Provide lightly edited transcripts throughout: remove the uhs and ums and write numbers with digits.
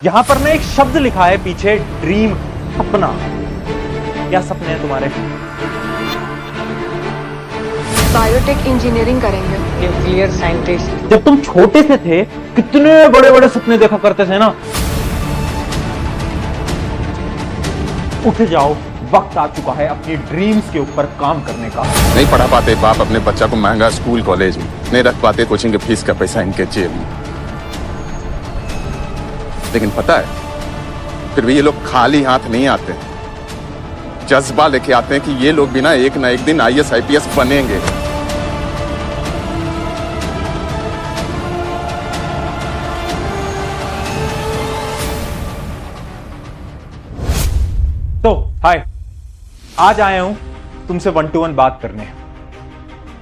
यहां पर ना एक शब्द लिखा है पीछे, ड्रीम, सपना। क्या सपने हैं तुम्हारे? बायोटेक इंजीनियरिंग करेंगे। Nuclear scientist. जब तुम छोटे से थे कितने बड़े बड़े सपने देखा करते थे ना। उठ जाओ, वक्त आ चुका है अपनी ड्रीम्स के ऊपर काम करने का। नहीं पढ़ा पाते बाप अपने बच्चा को महंगा स्कूल कॉलेज में, नहीं रख पाते कोचिंग के फीस का पैसा इनके जेब में। लेकिन पता है फिर भी ये लोग खाली हाथ नहीं आते, जज्बा लेके आते हैं कि ये लोग भी ना एक दिन आईएएस आईपीएस बनेंगे। तो हाय, आज आया हूं तुमसे 1 to 1 बात करने।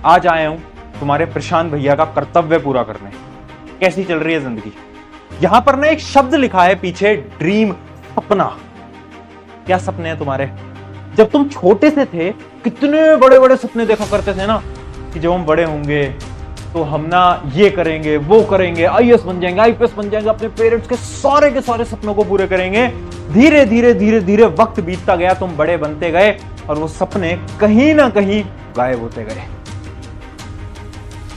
आज आया हूं तुम्हारे प्रशांत भैया का कर्तव्य पूरा करने। कैसी चल रही है जिंदगी? यहां पर ना एक शब्द लिखा है पीछे, ड्रीम, सपना। क्या सपने हैं तुम्हारे? जब तुम छोटे से थे कितने बड़े बड़े सपने देखा करते थे ना, कि जब हम बड़े होंगे तो हम ना ये करेंगे, वो करेंगे, आईएएस बन जाएंगे, आईपीएस बन जाएंगे, अपने पेरेंट्स के सारे सपनों को पूरे करेंगे। धीरे धीरे धीरे धीरे वक्त बीतता गया, तुम बड़े बनते गए और वो सपने कहीं ना कहीं गायब होते गए।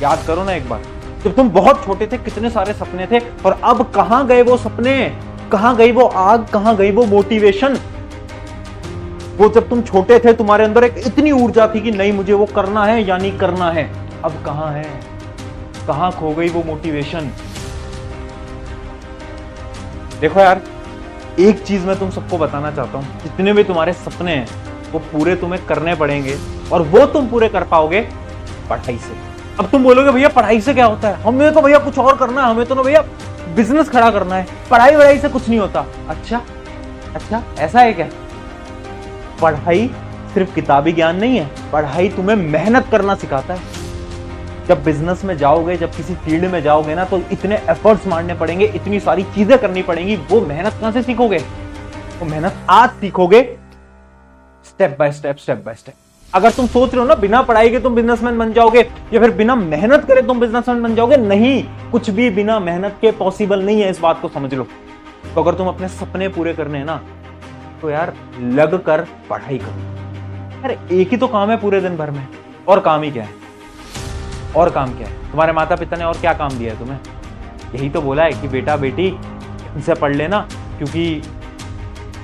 याद करो ना एक बार, जब तुम बहुत छोटे थे कितने सारे सपने थे और अब कहां गए वो सपने? कहां गई वो आग? कहां गई वो मोटिवेशन? वो जब तुम छोटे थे तुम्हारे अंदर एक इतनी ऊर्जा थी कि नहीं मुझे वो करना है यानी करना है। अब कहां है? कहां खो गई वो मोटिवेशन? देखो यार, एक चीज मैं तुम सबको बताना चाहता हूं, जितने भी तुम्हारे सपने हैं वो पूरे तुम्हें करने पड़ेंगे और वो तुम पूरे कर पाओगे पढ़ाई से। अब तुम बोलोगे भैया पढ़ाई से क्या होता है? हमें तो भैया कुछ और करना है, हमें तो ना भैया बिजनेस खड़ा करना है, पढ़ाई वढ़ाई से कुछ नहीं होता। अच्छा, ऐसा है क्या? पढ़ाई सिर्फ किताबी ज्ञान नहीं है, पढ़ाई तुम्हें मेहनत करना सिखाता है। जब बिजनेस में जाओगे, जब किसी फील्ड में जाओगे ना, तो इतने एफर्ट्स मारने पड़ेंगे, इतनी सारी चीजें करनी पड़ेंगी। वो मेहनत कहां से सीखोगे? वो मेहनत आज सीखोगे, स्टेप बाय स्टेप। अगर तुम सोच रहे हो ना बिना पढ़ाई के तुम बिजनेसमैन बन जाओगे या फिर बिना मेहनत करे तुम बिजनेसमैन बन जाओगे, नहीं, कुछ भी बिना मेहनत के पॉसिबल नहीं है। इस बात को समझ लो। तो अगर तुम अपने सपने पूरे करने हैं ना, तो यार लग कर पढ़ाई करो। यार एक ही तो काम है पूरे दिन भर में, और काम ही क्या है? और काम क्या है? तुम्हारे माता पिता ने और क्या काम दिया है तुम्हें? यही तो बोला है कि बेटा बेटी इनसे पढ़ लेना, क्योंकि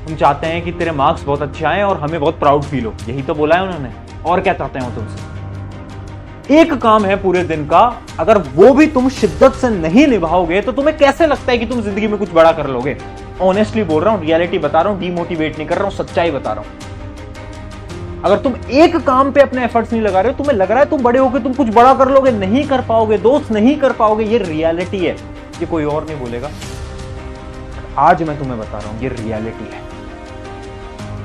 तुम चाहते हैं कि तेरे मार्क्स बहुत अच्छे आए और हमें बहुत प्राउड फील हो। यही तो बोला है उन्होंने। और क्या चाहते हैं वो तुमसे? एक काम है पूरे दिन का, अगर वो भी तुम शिद्दत से नहीं निभाओगे तो तुम्हें कैसे लगता है कि तुम जिंदगी में कुछ बड़ा कर लोगे? ऑनेस्टली बोल रहा हूं, रियलिटी बता रहा हूं, डीमोटिवेट नहीं कर रहा हूं, सच्चाई बता रहा हूं। अगर तुम एक काम पे अपने एफर्ट्स नहीं लगा रहे हो, तुम्हें लग रहा है तुम बड़े होकर तुम कुछ बड़ा कर लोगे, नहीं कर पाओगे दोस्त, नहीं कर पाओगे। ये रियलिटी है, ये कोई और नहीं बोलेगा। आज मैं तुम्हें बता रहा हूं, ये रियलिटी है।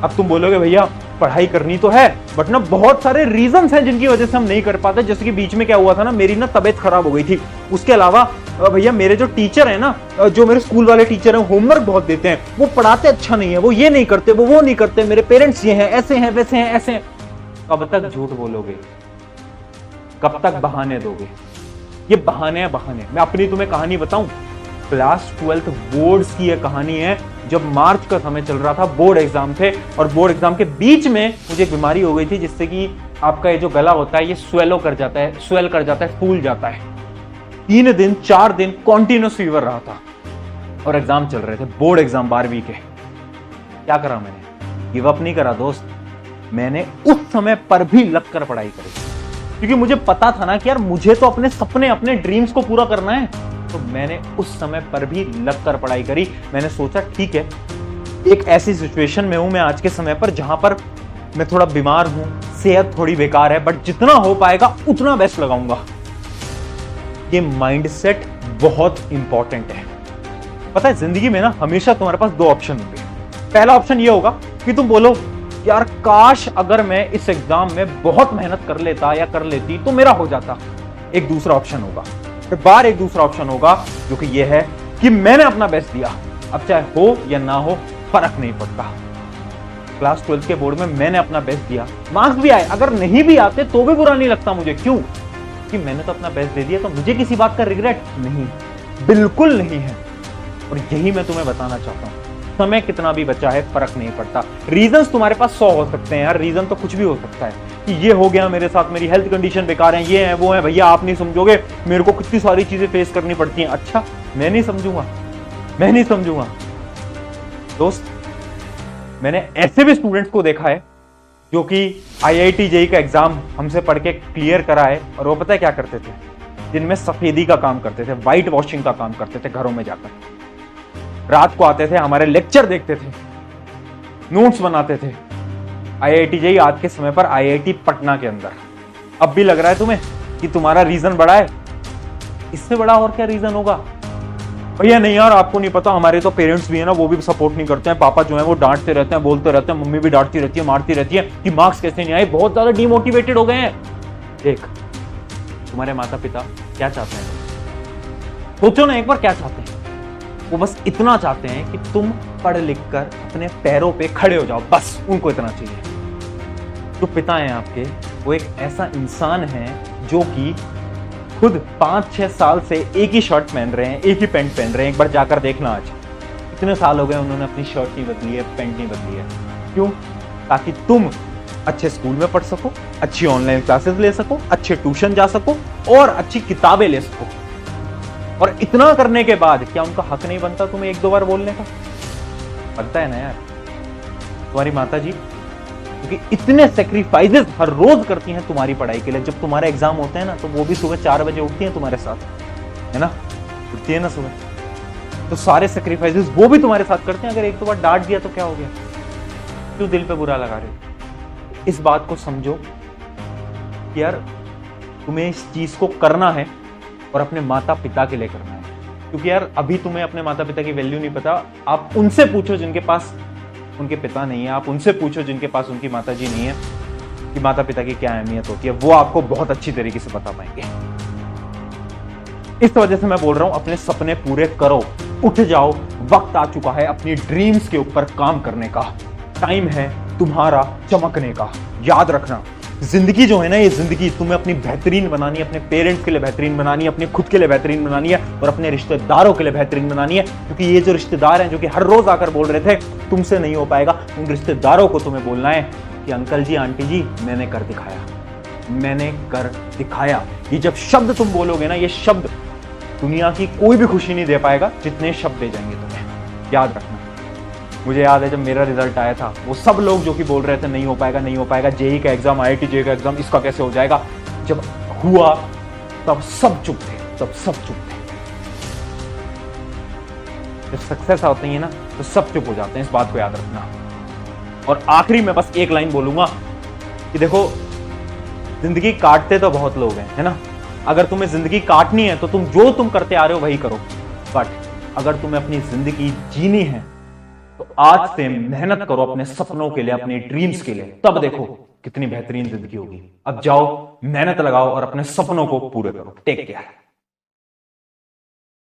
अब तुम बोलोगे भैया पढ़ाई करनी तो है, बट ना बहुत सारे रीजंस हैं जिनकी वजह से हम नहीं कर पाते। जैसे कि बीच में क्या हुआ था ना, मेरी ना तबीयत खराब हो गई थी। उसके अलावा भैया मेरे जो टीचर है ना, जो मेरे स्कूल वाले टीचर हैं, होमवर्क बहुत देते हैं, वो पढ़ाते अच्छा नहीं है, वो ये नहीं करते, वो नहीं करते, मेरे पेरेंट्स ये हैं, ऐसे हैं, वैसे हैं, ऐसे हैं। कब तक झूठ बोलोगे? कब तक बहाने दोगे? ये बहाने हैं, बहाने। मैं अपनी तुम्हें कहानी बताऊं, क्लास 12th बोर्ड्स की यह कहानी है। जब मार्च का समय चल रहा था, बोर्ड एग्जाम थे, और बोर्ड एग्जाम के बीच में मुझे एक बीमारी हो गई थी, जिससे कि आपका ये जो गला होता है ये स्वेल कर जाता है, फूल जाता है। 3 दिन 4 दिन कॉन्टिन्यूस फीवर रहा था और एग्जाम चल रहे थे, बोर्ड एग्जाम 12वीं के। क्या करा मैंने? गिव अप नहीं करा दोस्त। मैंने उस समय पर भी लग कर पढ़ाई करी, क्योंकि मुझे पता था ना कि यार मुझे तो अपने सपने, अपने ड्रीम्स को पूरा करना है। तो मैंने उस समय पर भी लग कर पढ़ाई करी। मैंने सोचा ठीक है, एक ऐसी सिचुएशन में हूं मैं आज के समय पर जहां पर मैं थोड़ा बीमार हूं, सेहत थोड़ी बेकार है, बट जितना हो पाएगा उतना बेस्ट लगाऊंगा। ये माइंडसेट बहुत इंपॉर्टेंट है। पता है जिंदगी में ना हमेशा तुम्हारे पास 2 ऑप्शन होंगे। पहला ऑप्शन ये होगा कि तुम बोलो यार काश अगर मैं इस एग्जाम में बहुत मेहनत कर लेता या कर लेती तो मेरा हो जाता। एक दूसरा ऑप्शन होगा, एक दूसरा ऑप्शन होगा, जो कि यह है कि मैंने अपना बेस्ट दिया, अब चाहे हो या ना हो फर्क नहीं पड़ता। क्लास 12th के बोर्ड में मैंने अपना बेस्ट दिया, मार्क्स भी आए, अगर नहीं भी आते तो भी बुरा नहीं लगता मुझे। क्यों? कि मैंने तो अपना बेस्ट दे दिया, तो मुझे किसी बात का रिग्रेट नहीं, बिल्कुल नहीं है। और यही मैं तुम्हें बताना चाहता हूं, समय कितना भी बचा है फर्क नहीं पड़ता। रीजंस तुम्हारे पास 100 हो सकते हैं यार, रीजन तो कुछ भी हो सकता है कि ये हो गया मेरे साथ, मेरी हेल्थ कंडीशन बेकार है, ये है वो है, भैया आप नहीं समझोगे, मेरे को कितनी सारी चीजें फेस करनी पड़ती हैं। अच्छा, मैं नहीं समझूंगा, मैं नहीं समझूंगा। दोस्त, मैंने ऐसे भी स्टूडेंट्स को देखा है जो कि IIT JEE का एग्जाम हमसे पढ़ के क्लियर करा है, और वो पता है क्या करते थे, जिनमें सफेदी का काम करते थे, व्हाइट वॉशिंग का काम करते थे घरों में जाकर। रात को आते थे, हमारे लेक्चर देखते थे, नोट्स बनाते थे। IIT JEE आज के समय पर IIT पटना के अंदर। अब भी लग रहा है तुम्हें कि तुम्हारा रीजन बड़ा है? इससे बड़ा और क्या रीजन होगा? भैया नहीं यार, आपको नहीं पता, हमारे तो पेरेंट्स भी है ना, वो भी सपोर्ट नहीं करते हैं, पापा जो है वो डांटते रहते हैं, बोलते रहते हैं, मम्मी भी डांटती रहती है, मारती रहती है कि मार्क्स कैसे नहीं आए, बहुत ज्यादा डिमोटिवेटेड हो गए हैं। देख, तुम्हारे माता पिता क्या चाहते हैं? सोचो ना एक बार, क्या चाहते हैं? वो बस इतना चाहते हैं कि तुम पढ़ लिख कर अपने पैरों पे खड़े हो जाओ, बस उनको इतना चाहिए। जो पिता हैं आपके, वो एक ऐसा इंसान है जो कि खुद 5-6 साल से एक ही शर्ट पहन रहे हैं, एक ही पैंट पहन रहे हैं। एक बार जाकर देखना, आज इतने साल हो गए उन्होंने अपनी शर्ट नहीं बदली है, पैंट नहीं बदली है। क्यों? ताकि तुम अच्छे स्कूल में पढ़ सको, अच्छी ऑनलाइन क्लासेस ले सको, अच्छे ट्यूशन जा सको और अच्छी किताबें ले सको। और इतना करने के बाद क्या उनका हक नहीं बनता तुम्हें 1-2 बार बोलने का? बनता है ना यार। तुम्हारी माता जी क्योंकि इतने सेक्रीफाइसेस हर रोज करती हैं तुम्हारी पढ़ाई के लिए। जब तुम्हारे एग्जाम होते हैं ना, तो वो भी सुबह 4 बजे उठती हैं तुम्हारे साथ, है ना? उठती है ना सुबह, तो सारे सेक्रीफाइसेस वो भी तुम्हारे साथ करते हैं। अगर 1-2 बार डांट दिया तो क्या हो गया? क्यों दिल पे बुरा लगा रहे हो? इस बात को समझो कि यार तुम्हें इस चीज को करना है और अपने माता पिता के लिए करना है। क्योंकि यार अभी तुम्हें अपने माता पिता की वैल्यू नहीं पता। आप उनसे पूछो जिनके पास उनके पिता नहीं है, आप उनसे पूछो जिनके पास उनकी माता जी नहीं है, कि माता पिता की क्या अहमियत होती है। वो आपको बहुत अच्छी तरीके से बता पाएंगे। इस वजह से मैं बोल रहा हूं, अपने सपने पूरे करो, उठ जाओ। वक्त आ चुका है अपनी ड्रीम्स के ऊपर काम करने का। टाइम है तुम्हारा चमकने का। याद रखना, जिंदगी जो है ना, ये जिंदगी तुम्हें अपनी बेहतरीन बनानी है, अपने पेरेंट्स के लिए बेहतरीन बनानी है, अपने खुद के लिए बेहतरीन बनानी है और अपने रिश्तेदारों के लिए बेहतरीन बनानी है। क्योंकि ये जो रिश्तेदार हैं जो कि हर रोज आकर बोल रहे थे तुमसे नहीं हो पाएगा, उन रिश्तेदारों को तुम्हें बोलना है कि अंकल जी, आंटी जी, मैंने कर दिखाया, मैंने कर दिखाया। ये जब शब्द तुम बोलोगे ना, ये शब्द दुनिया की कोई भी खुशी नहीं दे पाएगा जितने शब्द दे जाएंगे तुम्हें। याद रखना। मुझे याद है जब मेरा रिजल्ट आया था, वो सब लोग जो कि बोल रहे थे नहीं हो पाएगा, नहीं हो पाएगा, जेई का एग्जाम, IIT JEE का एग्जाम, इसका कैसे हो जाएगा, जब हुआ तब सब चुप थे, तब सब चुप थे। जब सक्सेस आती है ना, तो सब चुप हो जाते हैं। इस बात को याद रखना। और आखिरी में बस एक लाइन बोलूंगा कि देखो, जिंदगी काटते तो बहुत लोग हैं, है ना? अगर तुम्हें जिंदगी काटनी है तो तुम जो तुम करते आ रहे हो वही करो। बट अगर तुम्हें अपनी जिंदगी जीनी है तो आज से मेहनत करो अपने सपनों के लिए, अपने ड्रीम्स के लिए। तब देखो कितनी बेहतरीन जिंदगी होगी। अब जाओ, मेहनत लगाओ और अपने सपनों को पूरे करो। Take care.